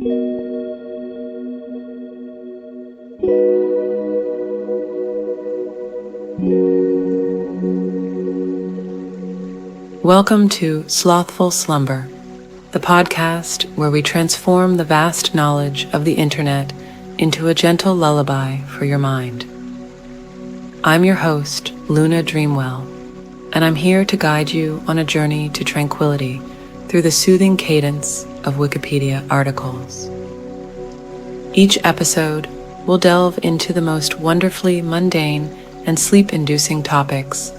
Welcome to Slothful Slumber, the podcast where we transform the vast knowledge of the internet into a gentle lullaby for your mind. I'm your host, Luna Dreamwell, and I'm here to guide you on a journey to tranquility through the soothing cadence of Wikipedia articles. Each episode will delve into the most wonderfully mundane and sleep-inducing topics,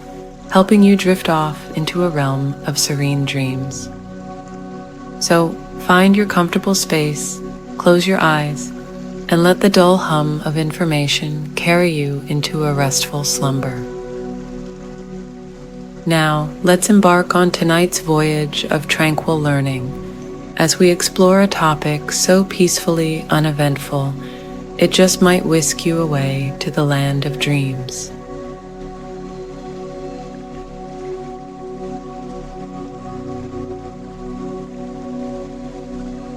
helping you drift off into a realm of serene dreams. So find your comfortable space, close your eyes, and let the dull hum of information carry you into a restful slumber. Now, let's embark on tonight's voyage of tranquil learning as we explore a topic so peacefully uneventful, it just might whisk you away to the land of dreams.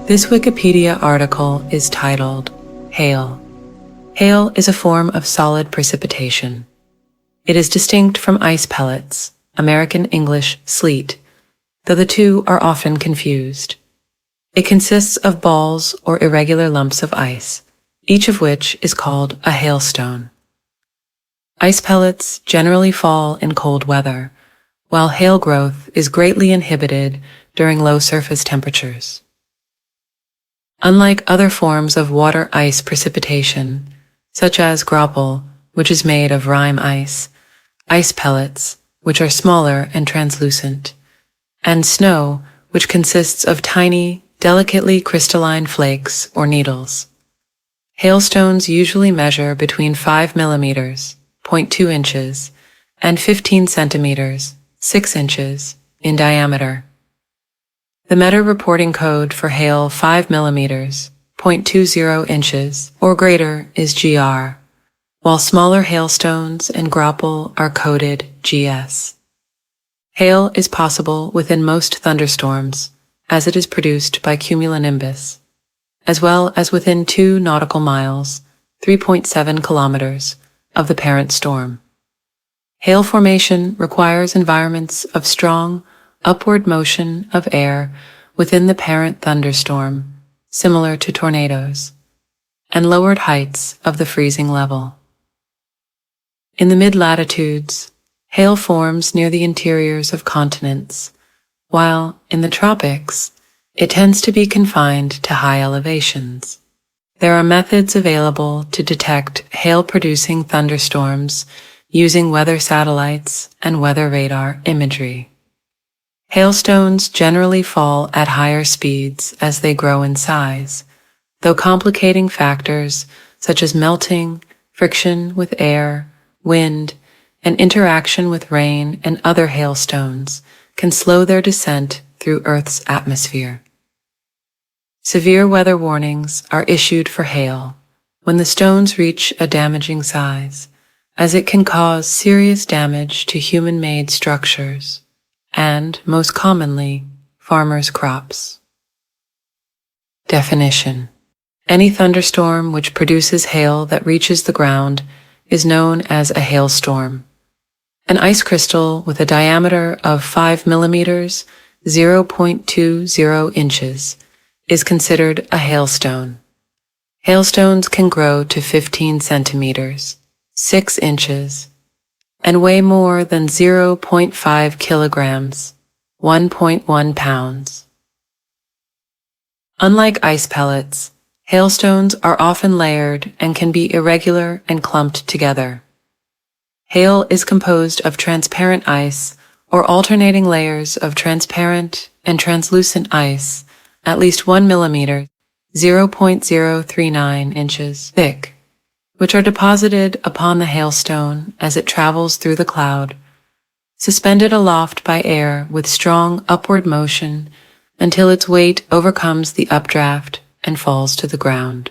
This Wikipedia article is titled, Hail. Hail is a form of solid precipitation. It is distinct from ice pellets, American English sleet, though the two are often confused. It consists of balls or irregular lumps of ice, each of which is called a hailstone. Ice pellets generally fall in cold weather, while hail growth is greatly inhibited during low surface temperatures. Unlike other forms of water-ice precipitation, such as graupel, which is made of rime ice pellets, which are smaller and translucent, and snow, which consists of tiny, delicately crystalline flakes or needles. Hailstones usually measure between 5 millimeters, 0.2 inches, and 15 centimeters, 6 inches, in diameter. The meta-reporting code for hail 5 millimeters, 0.20 inches, or greater is GR, while smaller hailstones and graupel are coded GS. Hail is possible within most thunderstorms, as it is produced by cumulonimbus, as well as within 2 nautical miles, 3.7 kilometers, of the parent storm. Hail formation requires environments of strong, upward motion of air within the parent thunderstorm, similar to tornadoes, and lowered heights of the freezing level. In the mid-latitudes, hail forms near the interiors of continents, while in the tropics, it tends to be confined to high elevations. There are methods available to detect hail-producing thunderstorms using weather satellites and weather radar imagery. Hailstones generally fall at higher speeds as they grow in size, though complicating factors such as melting, friction with air, wind, and interaction with rain and other hailstones can slow their descent through Earth's atmosphere. Severe weather warnings are issued for hail when the stones reach a damaging size, as it can cause serious damage to human-made structures and, most commonly, farmers' crops. Definition: any thunderstorm which produces hail that reaches the ground is known as a hailstorm. An ice crystal with a diameter of 5 millimeters, 0.20 inches, is considered a hailstone. Hailstones can grow to 15 centimeters, 6 inches, and weigh more than 0.5 kilograms, 1.1 pounds. Unlike ice pellets, hailstones are often layered and can be irregular and clumped together. Hail is composed of transparent ice or alternating layers of transparent and translucent ice at least 1 millimeter, 0.039 inches thick, which are deposited upon the hailstone as it travels through the cloud, suspended aloft by air with strong upward motion until its weight overcomes the updraft and falls to the ground.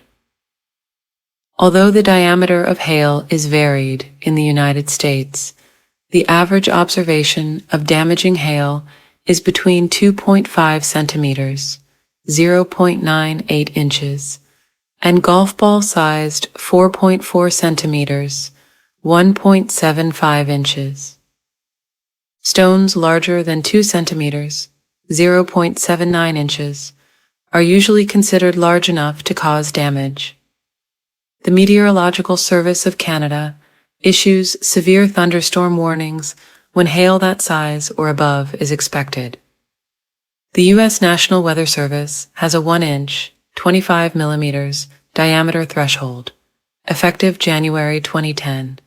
Although the diameter of hail is varied in the United States, the average observation of damaging hail is between 2.5 centimeters 0.98 inches, and golf ball-sized 4.4 centimeters, 1.75 inches. Stones larger than 2 centimeters, 0.79 inches, are usually considered large enough to cause damage. The Meteorological Service of Canada issues severe thunderstorm warnings when hail that size or above is expected. The U.S. National Weather Service has a 1-inch, 25 millimeters diameter threshold, effective January 2010,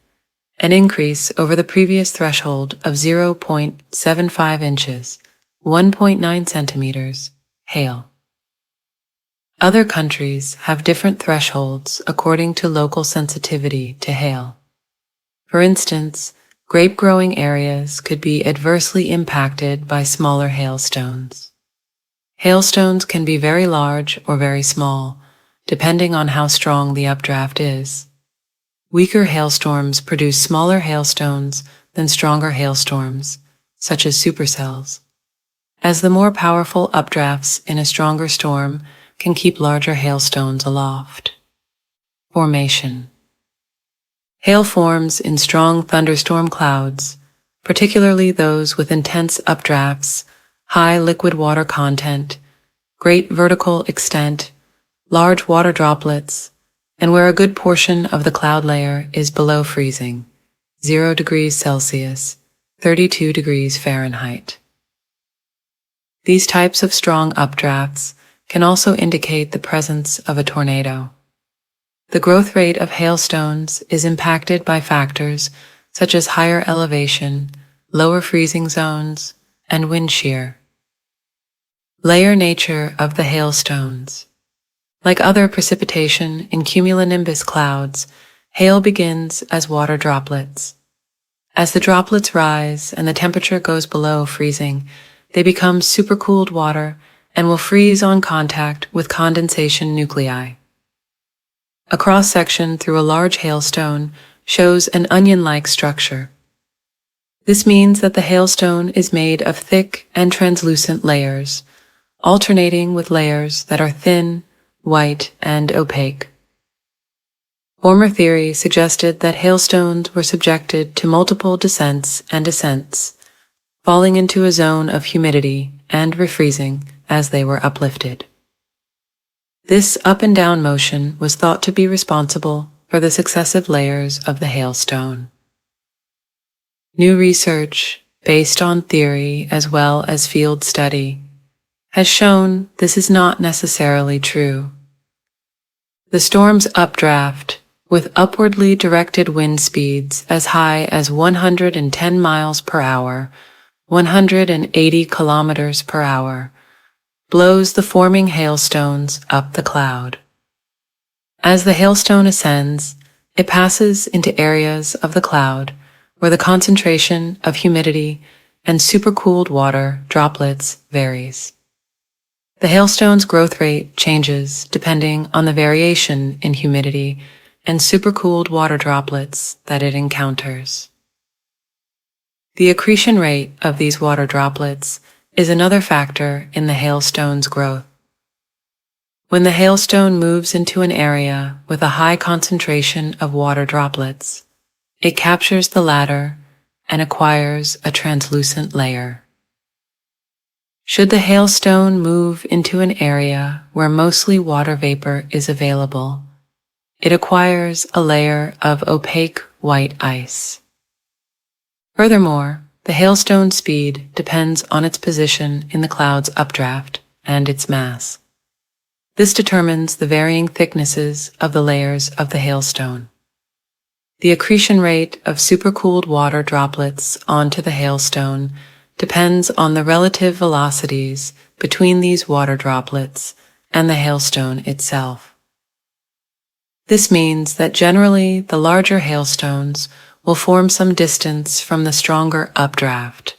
an increase over the previous threshold of 0.75 inches, 1.9 centimeters, hail. Other countries have different thresholds according to local sensitivity to hail. For instance, grape-growing areas could be adversely impacted by smaller hailstones. Hailstones can be very large or very small, depending on how strong the updraft is. Weaker hailstorms produce smaller hailstones than stronger hailstorms, such as supercells, as the more powerful updrafts in a stronger storm can keep larger hailstones aloft. Formation. Hail forms in strong thunderstorm clouds, particularly those with intense updrafts, high liquid water content, great vertical extent, large water droplets, and where a good portion of the cloud layer is below freezing, 0 degrees Celsius, 32 degrees Fahrenheit. These types of strong updrafts can also indicate the presence of a tornado. The growth rate of hailstones is impacted by factors such as higher elevation, lower freezing zones, and wind shear. Layer nature of the hailstones. Like other precipitation in cumulonimbus clouds, hail begins as water droplets. As the droplets rise and the temperature goes below freezing, they become supercooled water and will freeze on contact with condensation nuclei. A cross-section through a large hailstone shows an onion-like structure. This means that the hailstone is made of thick and translucent layers, alternating with layers that are thin, white, and opaque. Former theory suggested that hailstones were subjected to multiple descents and ascents, falling into a zone of humidity and refreezing as they were uplifted. This up and down motion was thought to be responsible for the successive layers of the hailstone. New research, based on theory as well as field study, has shown this is not necessarily true. The storm's updraft, with upwardly directed wind speeds as high as 110 miles per hour, 180 kilometers per hour, blows the forming hailstones up the cloud. As the hailstone ascends, it passes into areas of the cloud where the concentration of humidity and supercooled water droplets varies. The hailstone's growth rate changes depending on the variation in humidity and supercooled water droplets that it encounters. The accretion rate of these water droplets is another factor in the hailstone's growth. When the hailstone moves into an area with a high concentration of water droplets, it captures the latter and acquires a translucent layer. Should the hailstone move into an area where mostly water vapor is available, it acquires a layer of opaque white ice. Furthermore, the hailstone's speed depends on its position in the cloud's updraft and its mass. This determines the varying thicknesses of the layers of the hailstone. The accretion rate of supercooled water droplets onto the hailstone depends on the relative velocities between these water droplets and the hailstone itself. This means that generally the larger hailstones will form some distance from the stronger updraft,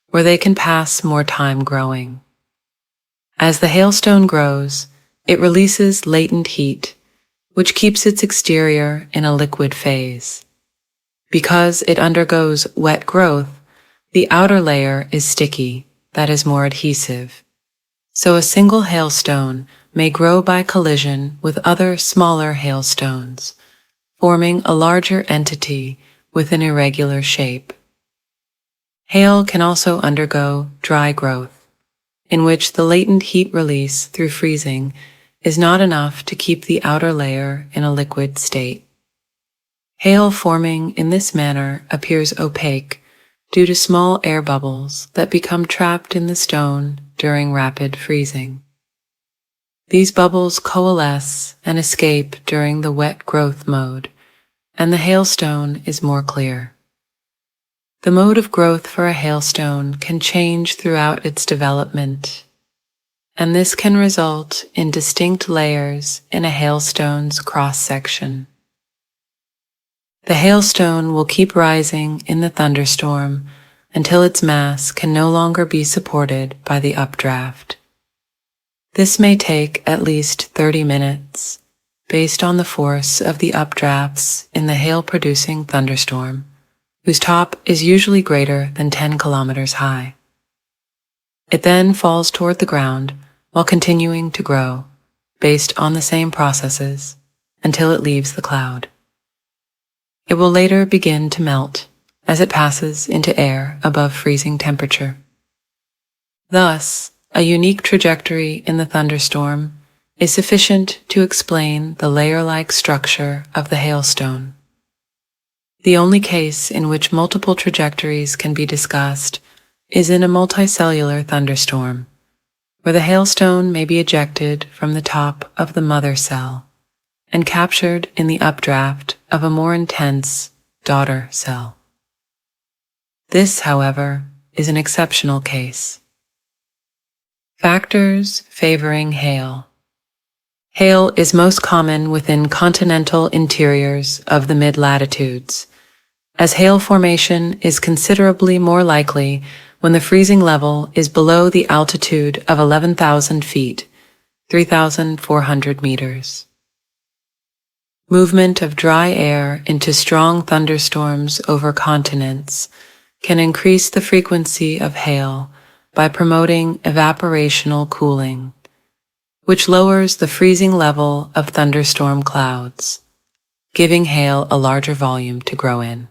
where they can pass more time growing. As the hailstone grows, it releases latent heat, which keeps its exterior in a liquid phase. Because it undergoes wet growth, the outer layer is sticky, that is more adhesive. So a single hailstone may grow by collision with other smaller hailstones, forming a larger entity with an irregular shape. Hail can also undergo dry growth, in which the latent heat release through freezing is not enough to keep the outer layer in a liquid state. Hail forming in this manner appears opaque due to small air bubbles that become trapped in the stone during rapid freezing. These bubbles coalesce and escape during the wet growth mode, and the hailstone is more clear. The mode of growth for a hailstone can change throughout its development, and this can result in distinct layers in a hailstone's cross-section. The hailstone will keep rising in the thunderstorm until its mass can no longer be supported by the updraft. This may take at least 30 minutes, based on the force of the updrafts in the hail-producing thunderstorm, whose top is usually greater than 10 kilometers high. It then falls toward the ground while continuing to grow, based on the same processes, until it leaves the cloud. It will later begin to melt as it passes into air above freezing temperature. Thus, a unique trajectory in the thunderstorm is sufficient to explain the layer-like structure of the hailstone. The only case in which multiple trajectories can be discussed is in a multicellular thunderstorm, where the hailstone may be ejected from the top of the mother cell and captured in the updraft of a more intense daughter cell. This, however, is an exceptional case. Factors favoring hail. Hail is most common within continental interiors of the mid-latitudes, as hail formation is considerably more likely when the freezing level is below the altitude of 11,000 feet, 3,400 meters. Movement of dry air into strong thunderstorms over continents can increase the frequency of hail by promoting evaporational cooling, which lowers the freezing level of thunderstorm clouds, giving hail a larger volume to grow in.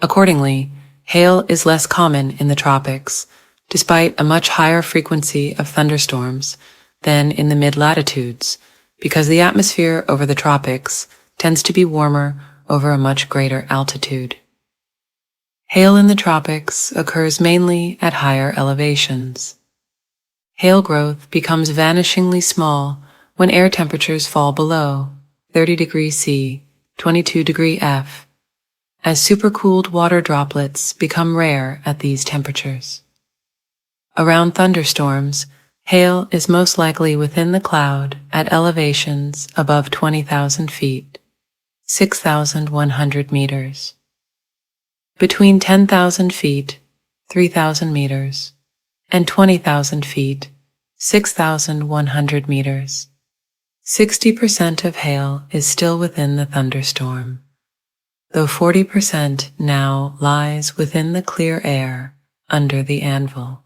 Accordingly, hail is less common in the tropics, despite a much higher frequency of thunderstorms than in the mid-latitudes, because the atmosphere over the tropics tends to be warmer over a much greater altitude. Hail in the tropics occurs mainly at higher elevations. Hail growth becomes vanishingly small when air temperatures fall below 30 degrees C, 22 degrees F, as supercooled water droplets become rare at these temperatures. Around thunderstorms, hail is most likely within the cloud at elevations above 20,000 feet, 6,100 meters. Between 10,000 feet, 3,000 meters, and 20,000 feet, 6,100 meters. 60% of hail is still within the thunderstorm, though 40% now lies within the clear air under the anvil.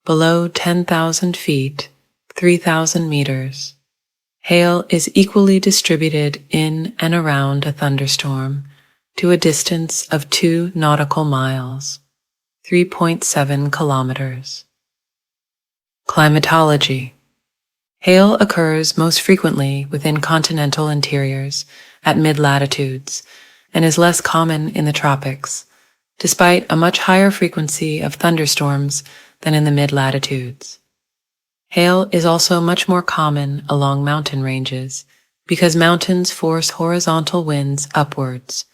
Below 10,000 feet, 3,000 meters, hail is equally distributed in and around a thunderstorm to a distance of 2 nautical miles, 3.7 kilometers. Climatology. Hail occurs most frequently within continental interiors at mid-latitudes and is less common in the tropics, despite a much higher frequency of thunderstorms than in the mid-latitudes. Hail is also much more common along mountain ranges because mountains force horizontal winds upwards,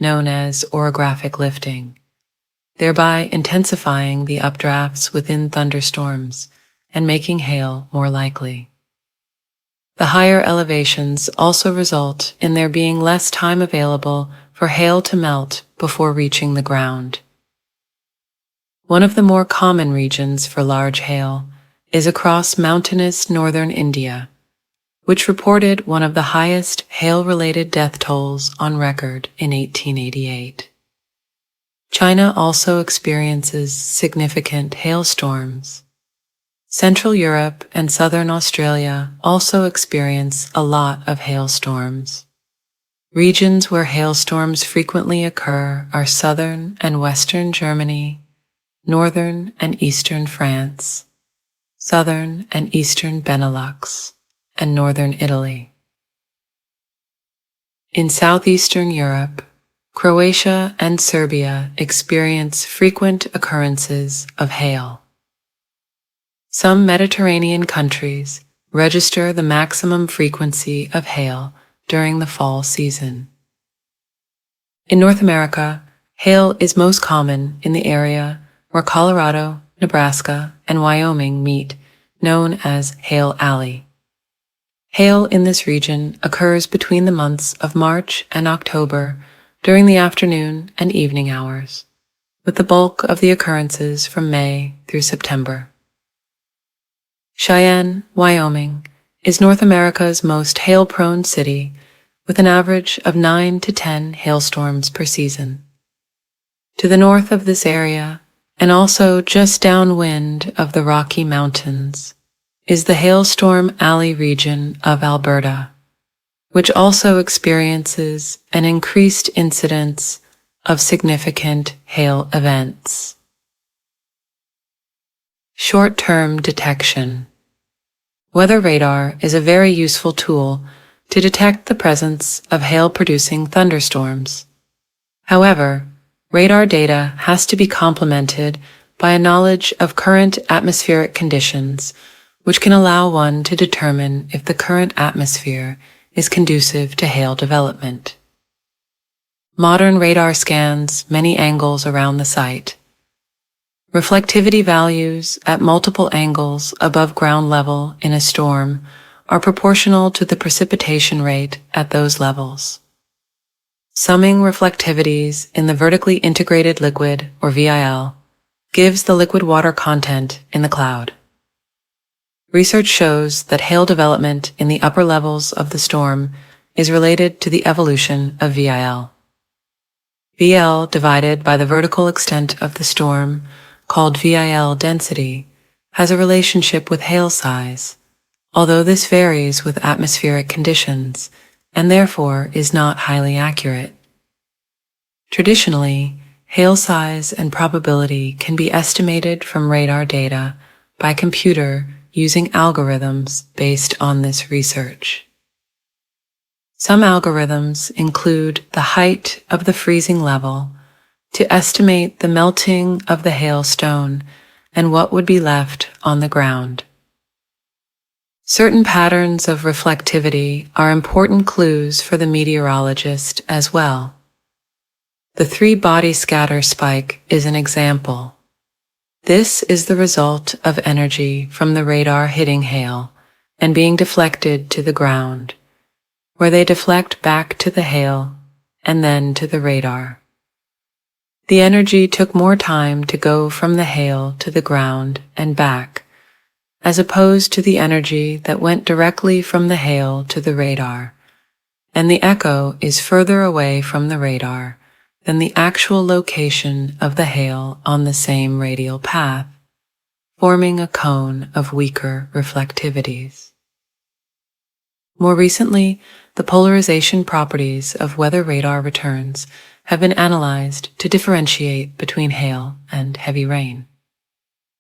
known as orographic lifting, thereby intensifying the updrafts within thunderstorms and making hail more likely. The higher elevations also result in there being less time available for hail to melt before reaching the ground. One of the more common regions for large hail is across mountainous northern India, which reported one of the highest hail-related death tolls on record in 1888. China also experiences significant hailstorms, Central Europe and southern Australia also experience a lot of hailstorms. Regions where hailstorms frequently occur are southern and western Germany, northern and eastern France, southern and eastern Benelux, and northern Italy. In southeastern Europe, Croatia and Serbia experience frequent occurrences of hail. Some Mediterranean countries register the maximum frequency of hail during the fall season. In North America, hail is most common in the area where Colorado, Nebraska, and Wyoming meet, known as Hail Alley. Hail in this region occurs between the months of March and October during the afternoon and evening hours, with the bulk of the occurrences from May through September. Cheyenne, Wyoming, is North America's most hail-prone city, with an average of 9 to 10 hailstorms per season. To the north of this area, and also just downwind of the Rocky Mountains, is the Hailstorm Alley region of Alberta, which also experiences an increased incidence of significant hail events. Short-term detection. Weather radar is a very useful tool to detect the presence of hail-producing thunderstorms. However, radar data has to be complemented by a knowledge of current atmospheric conditions, which can allow one to determine if the current atmosphere is conducive to hail development. Modern radar scans many angles around the site. Reflectivity values at multiple angles above ground level in a storm are proportional to the precipitation rate at those levels. Summing reflectivities in the vertically integrated liquid, or VIL, gives the liquid water content in the cloud. Research shows that hail development in the upper levels of the storm is related to the evolution of VIL. VL divided by the vertical extent of the storm, called VIL density, has a relationship with hail size, although this varies with atmospheric conditions and therefore is not highly accurate. Traditionally, hail size and probability can be estimated from radar data by computer using algorithms based on this research. Some algorithms include the height of the freezing level to estimate the melting of the hailstone and what would be left on the ground. Certain patterns of reflectivity are important clues for the meteorologist as well. The three-body scatter spike is an example. This is the result of energy from the radar hitting hail and being deflected to the ground, where they deflect back to the hail and then to the radar. The energy took more time to go from the hail to the ground and back, as opposed to the energy that went directly from the hail to the radar, and the echo is further away from the radar than the actual location of the hail on the same radial path, forming a cone of weaker reflectivities. More recently, the polarization properties of weather radar returns have been analyzed to differentiate between hail and heavy rain.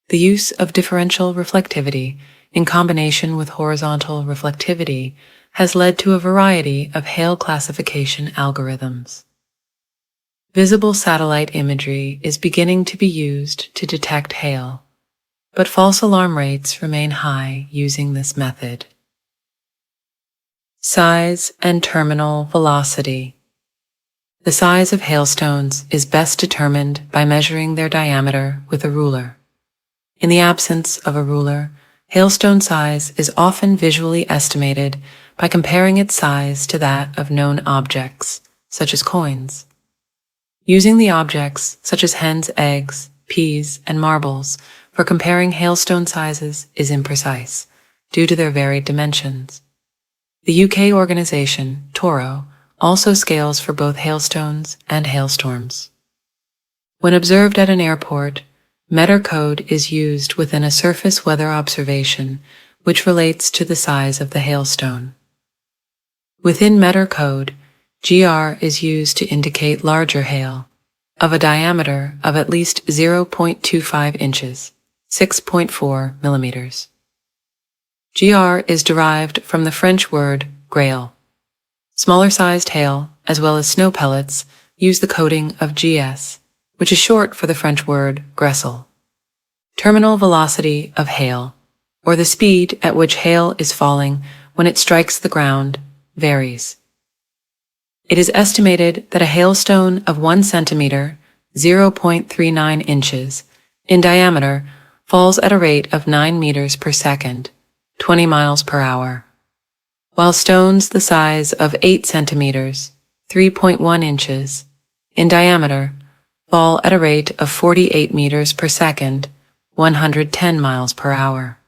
The use of differential reflectivity in combination with horizontal reflectivity has led to a variety of hail classification algorithms. Visible satellite imagery is beginning to be used to detect hail, but false alarm rates remain high using this method. Size and terminal velocity. The size of hailstones is best determined by measuring their diameter with a ruler. In the absence of a ruler, hailstone size is often visually estimated by comparing its size to that of known objects, such as coins. Using the objects, such as hens' eggs, peas, and marbles, for comparing hailstone sizes is imprecise, due to their varied dimensions. The UK organization, Toro, also scales for both hailstones and hailstorms. When observed at an airport, Meter code is used within a surface weather observation which relates to the size of the hailstone. Within meter code, GR is used to indicate larger hail, of a diameter of at least 0.25 inches, 6.4 millimeters. GR is derived from the French word grail. Smaller-sized hail, as well as snow pellets, use the coding of GS, which is short for the French word gresel. Terminal velocity of hail, or the speed at which hail is falling when it strikes the ground, varies. It is estimated that a hailstone of 1 centimeter, 0.39 inches, in diameter falls at a rate of 9 meters per second, 20 miles per hour, while stones the size of 8 centimeters, 3.1 inches, in diameter fall at a rate of 48 meters per second, 110 miles per hour.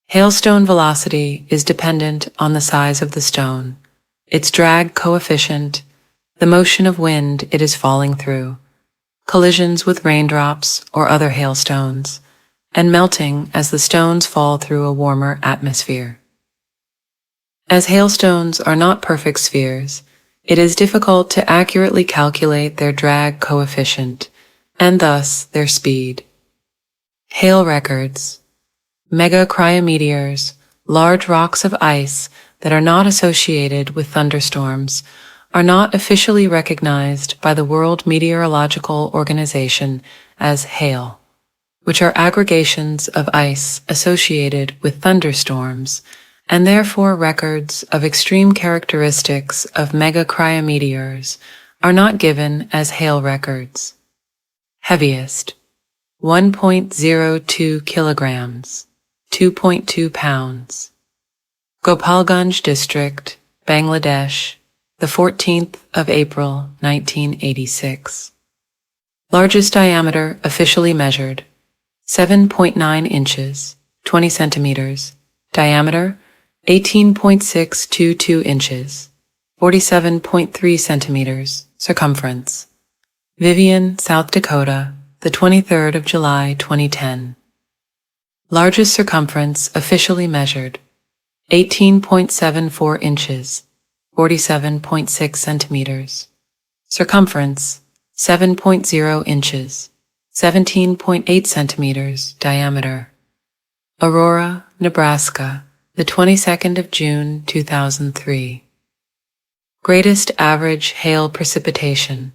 Hailstone velocity is dependent on the size of the stone, its drag coefficient, the motion of wind it is falling through, collisions with raindrops or other hailstones, and melting as the stones fall through a warmer atmosphere. As hailstones are not perfect spheres, it is difficult to accurately calculate their drag coefficient, and thus their speed. Hail records. Megacriometeors, large rocks of ice that are not associated with thunderstorms, are not officially recognized by the World Meteorological Organization as hail, which are aggregations of ice associated with thunderstorms, and therefore records of extreme characteristics of megacriometeors are not given as hail records. Heaviest, 1.02 kilograms. 2.2 pounds. Gopalganj District, Bangladesh, the 14th of April, 1986. Largest diameter officially measured, 7.9 inches, 20 centimeters. Diameter, 18.622 inches, 47.3 centimeters. Circumference. Vivian, South Dakota, the 23rd of July, 2010. Largest circumference officially measured, 18.74 inches, 47.6 centimeters. Circumference, 7.0 inches, 17.8 centimeters diameter. Aurora, Nebraska, the 22nd of June, 2003. Greatest average hail precipitation.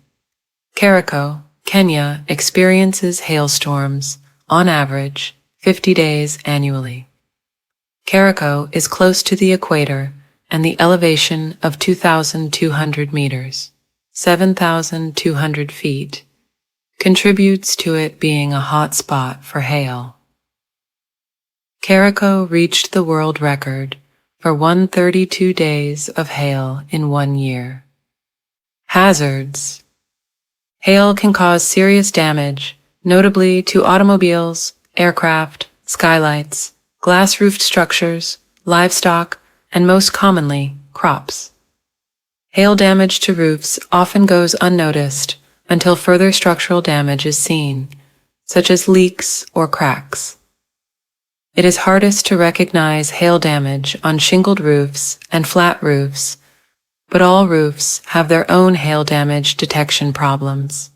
Kericho, Kenya experiences hailstorms, on average, 50 days annually. Kericho is close to the equator and the elevation of 2,200 meters, 7,200 feet, contributes to it being a hot spot for hail. Kericho reached the world record for 132 days of hail in 1 year. Hazards. Hail can cause serious damage, notably to automobiles, aircraft, skylights, glass-roofed structures, livestock, and most commonly, crops. Hail damage to roofs often goes unnoticed until further structural damage is seen, such as leaks or cracks. It is hardest to recognize hail damage on shingled roofs and flat roofs, but all roofs have their own hail damage detection problems.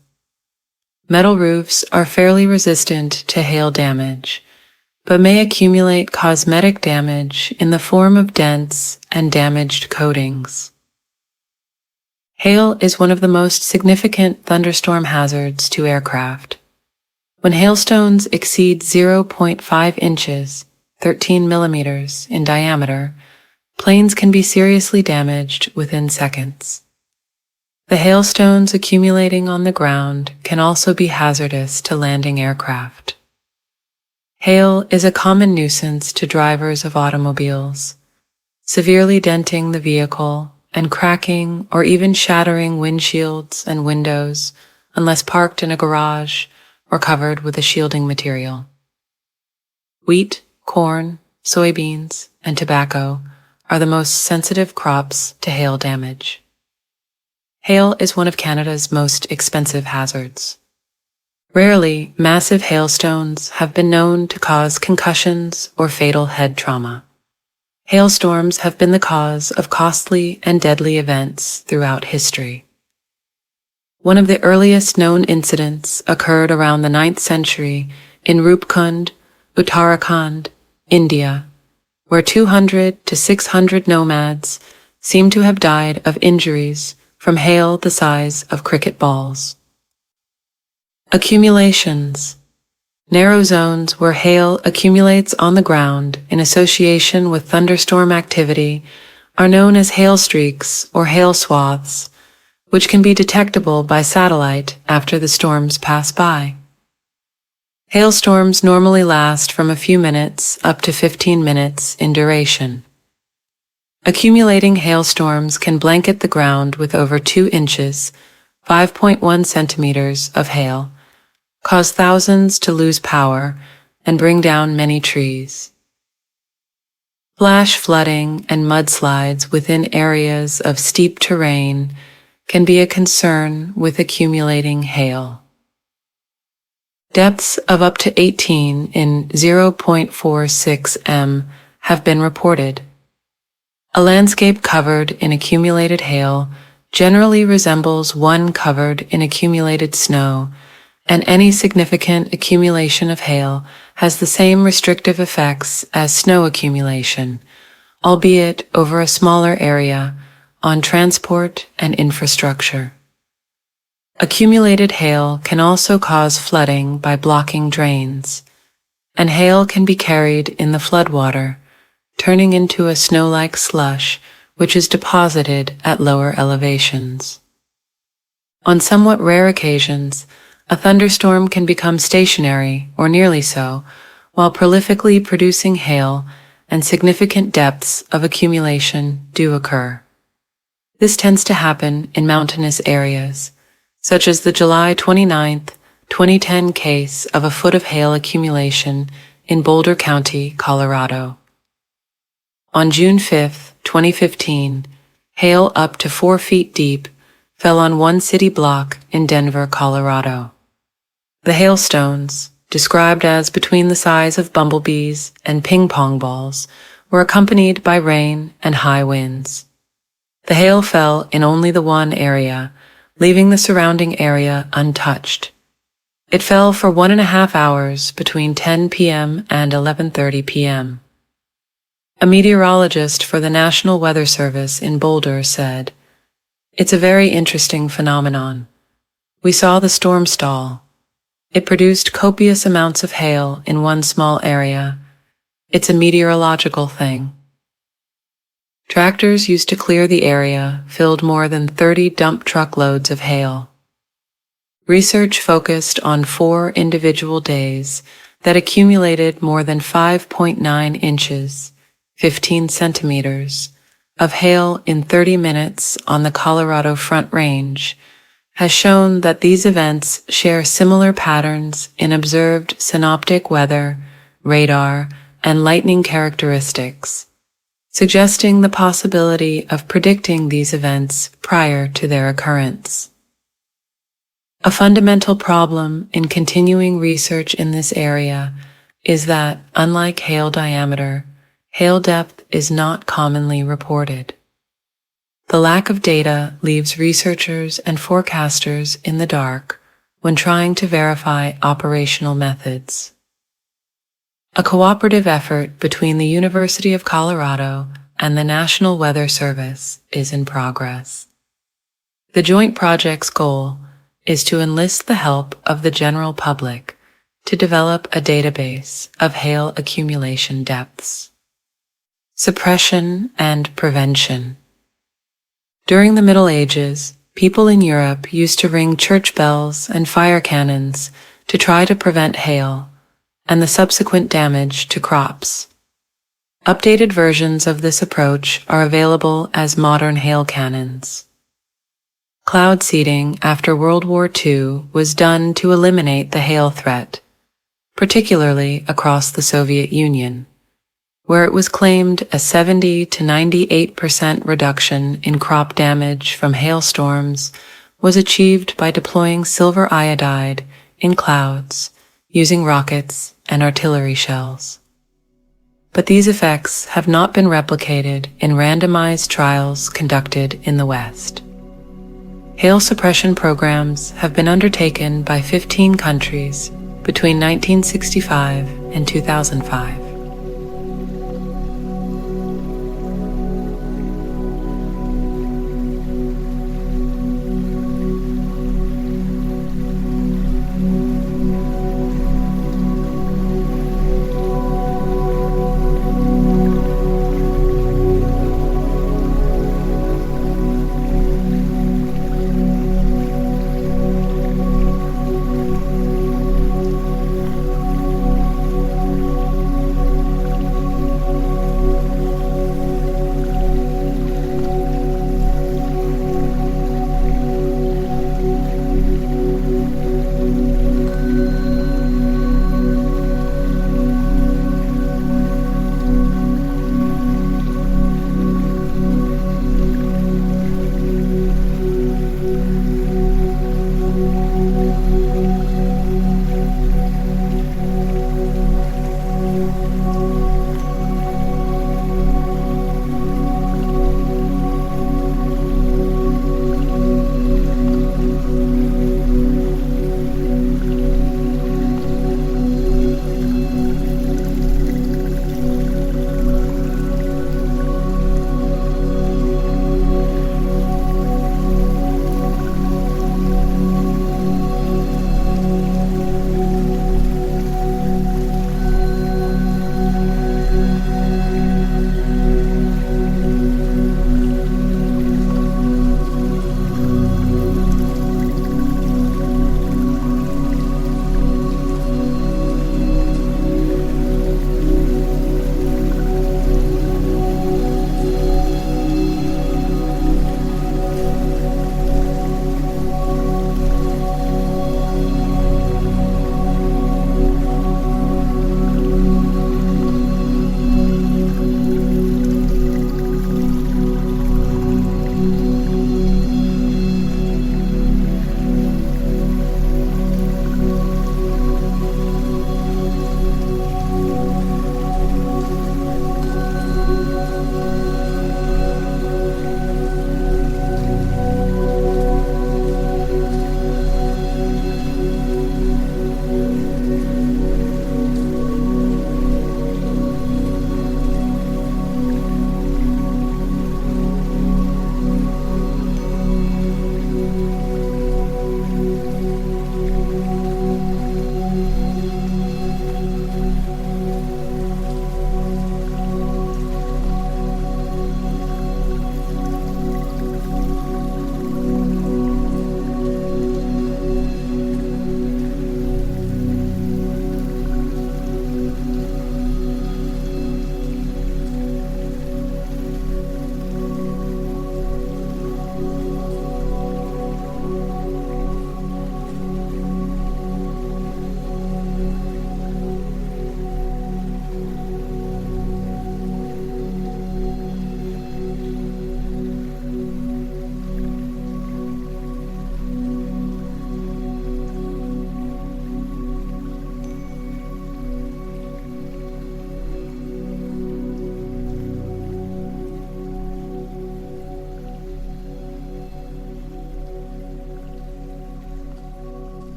Metal roofs are fairly resistant to hail damage, but may accumulate cosmetic damage in the form of dents and damaged coatings. Hail is one of the most significant thunderstorm hazards to aircraft. When hailstones exceed 0.5 inches, 13 millimeters in diameter, planes can be seriously damaged within seconds. The hailstones accumulating on the ground can also be hazardous to landing aircraft. Hail is a common nuisance to drivers of automobiles, severely denting the vehicle and cracking or even shattering windshields and windows unless parked in a garage or covered with a shielding material. Wheat, corn, soybeans, and tobacco are the most sensitive crops to hail damage. Hail is one of Canada's most expensive hazards. Rarely, massive hailstones have been known to cause concussions or fatal head trauma. Hailstorms have been the cause of costly and deadly events throughout history. One of the earliest known incidents occurred around the 9th century in Rupkund, Uttarakhand, India, where 200 to 600 nomads seem to have died of injuries from hail the size of cricket balls. Accumulations. Narrow zones where hail accumulates on the ground in association with thunderstorm activity are known as hail streaks or hail swaths, which can be detectable by satellite after the storms pass by. Hailstorms normally last from a few minutes up to 15 minutes in duration. Accumulating hailstorms can blanket the ground with over 2 inches, 5.1 centimeters of hail, cause thousands to lose power, and bring down many trees. Flash flooding and mudslides within areas of steep terrain can be a concern with accumulating hail. Depths of up to 18 in 0.46 m have been reported. A landscape covered in accumulated hail generally resembles one covered in accumulated snow, and any significant accumulation of hail has the same restrictive effects as snow accumulation, albeit over a smaller area, on transport and infrastructure. Accumulated hail can also cause flooding by blocking drains, and hail can be carried in the floodwater, turning into a snow-like slush which is deposited at lower elevations. On somewhat rare occasions, a thunderstorm can become stationary, or nearly so, while prolifically producing hail, and significant depths of accumulation do occur. This tends to happen in mountainous areas, such as the July 29, 2010 case of a foot of hail accumulation in Boulder County, Colorado. On June 5, 2015, hail up to 4 feet deep fell on one city block in Denver, Colorado. The hailstones, described as between the size of bumblebees and ping-pong balls, were accompanied by rain and high winds. The hail fell in only the one area, leaving the surrounding area untouched. It fell for 1.5 hours between 10 p.m. and 11:30 p.m. A meteorologist for the National Weather Service in Boulder said, "It's a very interesting phenomenon. We saw the storm stall. It produced copious amounts of hail in one small area. It's a meteorological thing." Tractors used to clear the area filled more than 30 dump truck loads of hail. Research focused on 4 individual days that accumulated more than 5.9 inches, 15 centimeters, of hail in 30 minutes on the Colorado Front Range, has shown that these events share similar patterns in observed synoptic weather, radar, and lightning characteristics, suggesting the possibility of predicting these events prior to their occurrence. A fundamental problem in continuing research in this area is that, unlike hail diameter, hail depth is not commonly reported. The lack of data leaves researchers and forecasters in the dark when trying to verify operational methods. A cooperative effort between the University of Colorado and the National Weather Service is in progress. The joint project's goal is to enlist the help of the general public to develop a database of hail accumulation depths. Suppression and prevention. During the Middle Ages, people in Europe used to ring church bells and fire cannons to try to prevent hail and the subsequent damage to crops. Updated versions of this approach are available as modern hail cannons. Cloud seeding after World War II was done to eliminate the hail threat, particularly across the Soviet Union, where it was claimed a 70 to 98% reduction in crop damage from hailstorms was achieved by deploying silver iodide in clouds, using rockets and artillery shells. But these effects have not been replicated in randomized trials conducted in the West. Hail suppression programs have been undertaken by 15 countries between 1965 and 2005.